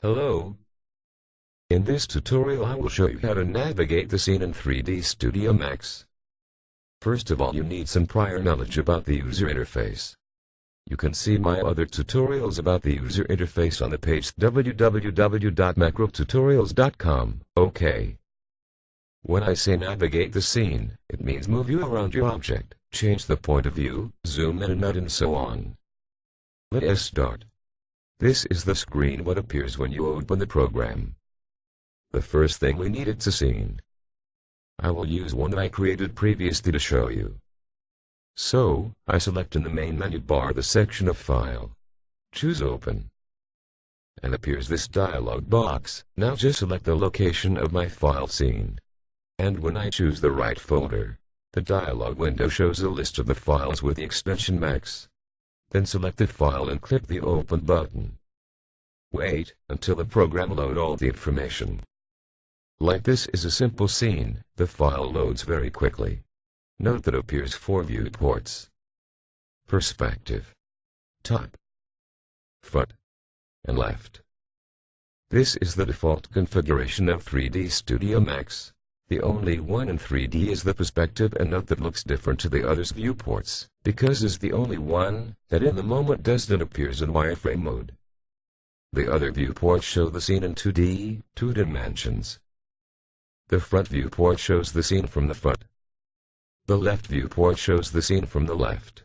Hello. In this tutorial I will show you how to navigate the scene in 3D Studio Max. First of all, you need some prior knowledge about the user interface. You can see my other tutorials about the user interface on the page www.macrotutorials.com. OK. When I say navigate the scene, it means move you around your object, change the point of view, zoom in and out and so on. Let us start. This is the screen what appears when you open the program. The first thing we need is a scene. I will use one that I created previously to show you. So, I select in the main menu bar the section of File. Choose Open. And appears this dialog box. Now just select the location of my file scene. And when I choose the right folder, the dialog window shows a list of the files with the extension Max. Then select the file and click the Open button. Wait until the program loads all the information. Like this is a simple scene, the file loads very quickly. Note that appears 4 viewports. Perspective, top, front, and left. This is the default configuration of 3D Studio Max. The only one in 3D is the perspective, and note that looks different to the others viewports, because it's the only one that in the moment doesn't appears in wireframe mode. The other viewports show the scene in 2D, 2 dimensions. The front viewport shows the scene from the front. The left viewport shows the scene from the left.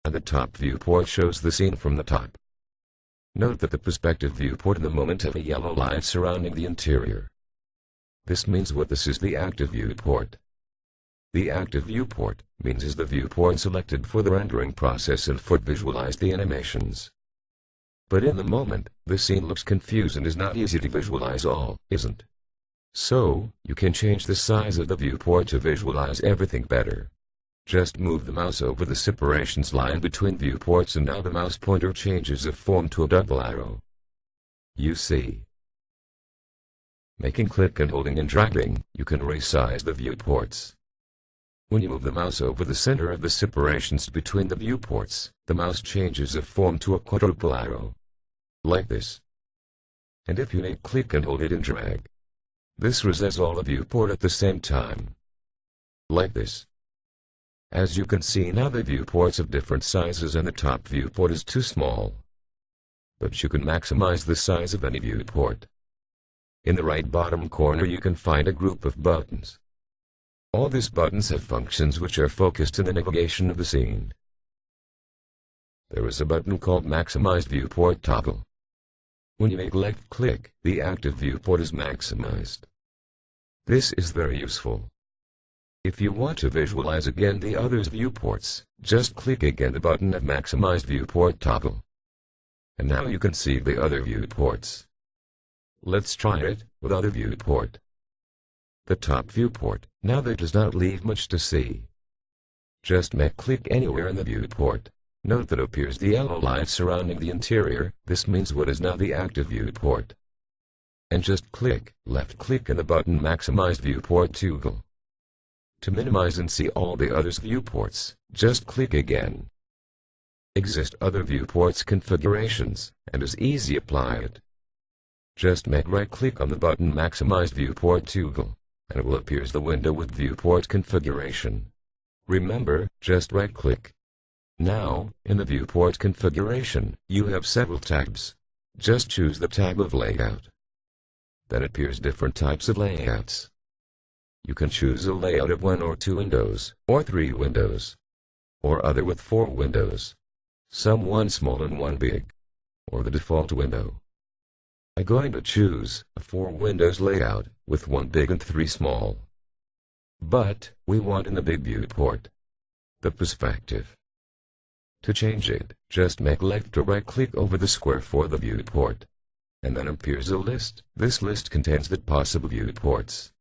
And the top viewport shows the scene from the top. Note that the perspective viewport in the moment have a yellow line surrounding the interior. This means this is the active viewport. The active viewport means is the viewport selected for the rendering process and for visualize the animations. But in the moment, the scene looks confused and is not easy to visualize all, isn't? So, you can change the size of the viewport to visualize everything better. Just move the mouse over the separations line between viewports and now the mouse pointer changes of form to a double arrow. You see. Making click and holding and dragging, you can resize the viewports. When you move the mouse over the center of the separations between the viewports, the mouse changes of form to a quadruple arrow. Like this. And if you make click and hold it and drag, this resizes all the viewport at the same time. Like this. As you can see now the viewports have different sizes and the top viewport is too small. But you can maximize the size of any viewport. In the right bottom corner you can find a group of buttons. All these buttons have functions which are focused in the navigation of the scene. There is a button called Maximize Viewport Toggle. When you make left click, the active viewport is maximized. This is very useful. If you want to visualize again the others viewports, just click again the button of Maximized Viewport Toggle. And now you can see the other viewports. Let's try it with other viewport. The top viewport, now there does not leave much to see. Just make click anywhere in the viewport. Note that appears the yellow line surrounding the interior, this means what is now the active viewport. And just click, left click in the button Maximize Viewport Toggle. To minimize and see all the others viewports, just click again. Exist other viewports configurations, and is easy apply it. Just make right click on the button Maximize Viewport Toggle, and it will appear the window with viewport configuration. Remember, just right click. Now, in the viewport configuration, you have several tabs. Just choose the tab of layout. Then appears different types of layouts. You can choose a layout of 1 or 2 windows, or 3 windows, or other with 4 windows. Some 1 small and 1 big, or the default window. I'm going to choose a 4 windows layout, with 1 big and 3 small. But, we want in the big viewport the perspective. To change it, just make left or right click over the square for the viewport. And then appears a list. This list contains the possible viewports.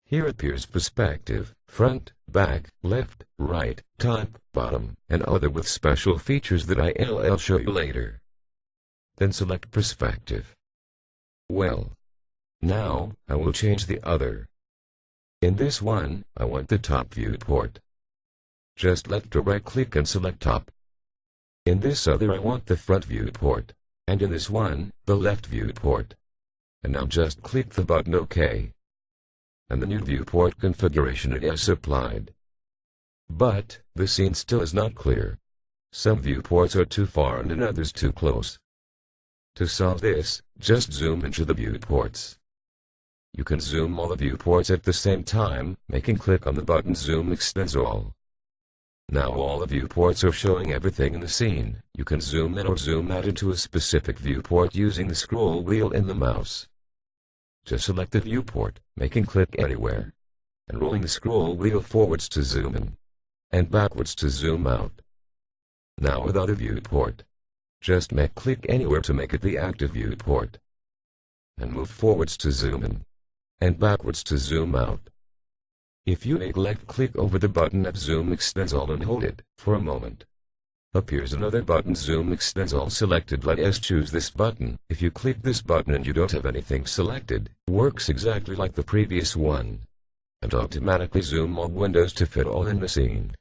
Here appears perspective, front, back, left, right, top, bottom, and other with special features that I'll show you later. Then select perspective. Well, now, I will change the other. In this one, I want the top viewport. Just left or right click and select top. In this other I want the front viewport. and in this one, the left viewport. And now just click the button OK. And the new viewport configuration is applied. But, the scene still is not clear. Some viewports are too far and others too close. To solve this, just zoom into the viewports. You can zoom all the viewports at the same time, making click on the button Zoom Extends All. Now all the viewports are showing everything in the scene. You can zoom in or zoom out into a specific viewport using the scroll wheel in the mouse. Just select the viewport, making click anywhere, and rolling the scroll wheel forwards to zoom in, and backwards to zoom out. Now with other viewport, just make click anywhere to make it the active viewport, and move forwards to zoom in, and backwards to zoom out. If you make left click over the button at Zoom Extends All and hold it for a moment, appears another button Zoom Extends All selected. Let us choose this button. If you click this button and you don't have anything selected, works exactly like the previous one, and automatically zoom all windows to fit all in the scene.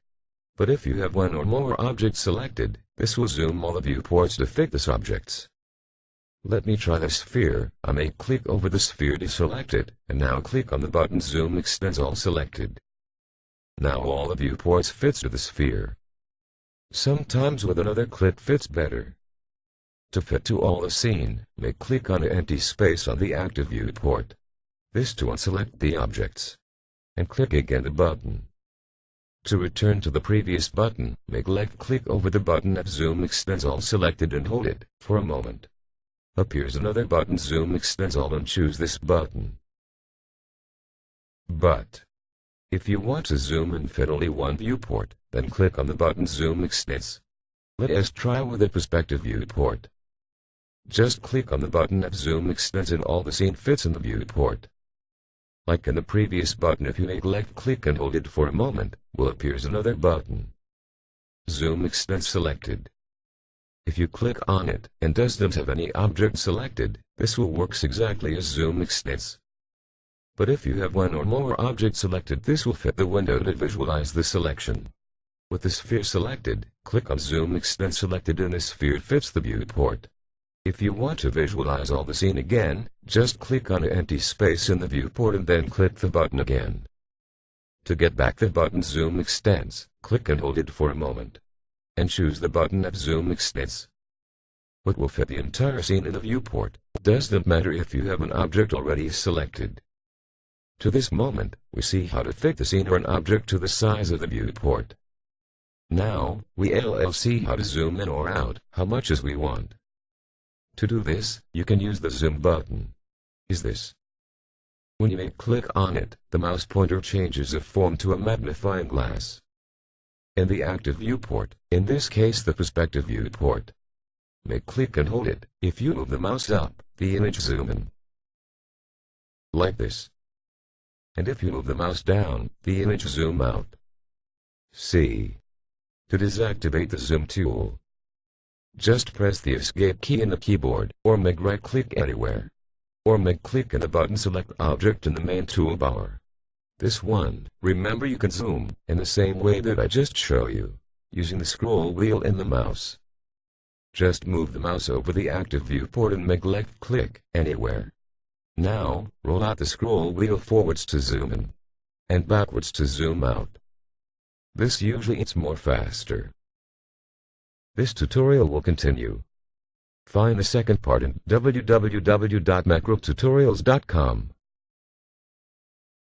But if you have one or more objects selected, this will zoom all the viewports to fit these objects. Let me try the sphere. I may click over the sphere to select it, and now click on the button Zoom Extends All selected. Now all the viewports fits to the sphere. Sometimes with another click fits better. To fit to all the scene, make click on an empty space on the active viewport. This to unselect the objects. And click again the button. To return to the previous button, make left click over the button at Zoom Extends All selected and hold it for a moment. Appears another button Zoom Extends All and choose this button. But if you want to zoom and fit only one viewport, then click on the button Zoom Extends. Let us try with a perspective viewport. Just click on the button at Zoom Extends and all the scene fits in the viewport. Like in the previous button, if you make left click and hold it for a moment, will appears another button. Zoom Extends selected. If you click on it and doesn't have any object selected, this will works exactly as Zoom Extends. But if you have one or more objects selected, this will fit the window to visualize the selection. With the sphere selected, click on Zoom Extends selected and the sphere fits the viewport. If you want to visualize all the scene again, just click on an empty space in the viewport and then click the button again. To get back the button Zoom Extends, click and hold it for a moment, and choose the button at Zoom Extends. What will fit the entire scene in the viewport? Doesn't matter if you have an object already selected. To this moment, we see how to fit the scene or an object to the size of the viewport. Now, we'll see how to zoom in or out, how much as we want. To do this, you can use the zoom button. Is this? When you make click on it, the mouse pointer changes of form to a magnifying glass. In the active viewport, in this case the perspective viewport, make click and hold it. If you move the mouse up, the image zoom in. Like this. And if you move the mouse down, the image zoom out. See. To deactivate the zoom tool, just press the escape key in the keyboard, or make right click anywhere. Or make click in the button select object in the main toolbar. This one, remember you can zoom, in the same way that I just show you, using the scroll wheel in the mouse. Just move the mouse over the active viewport and make left click, anywhere. Now, roll out the scroll wheel forwards to zoom in, and backwards to zoom out. This usually it's more faster. This tutorial will continue. Find the second part in www.macrotutorials.com.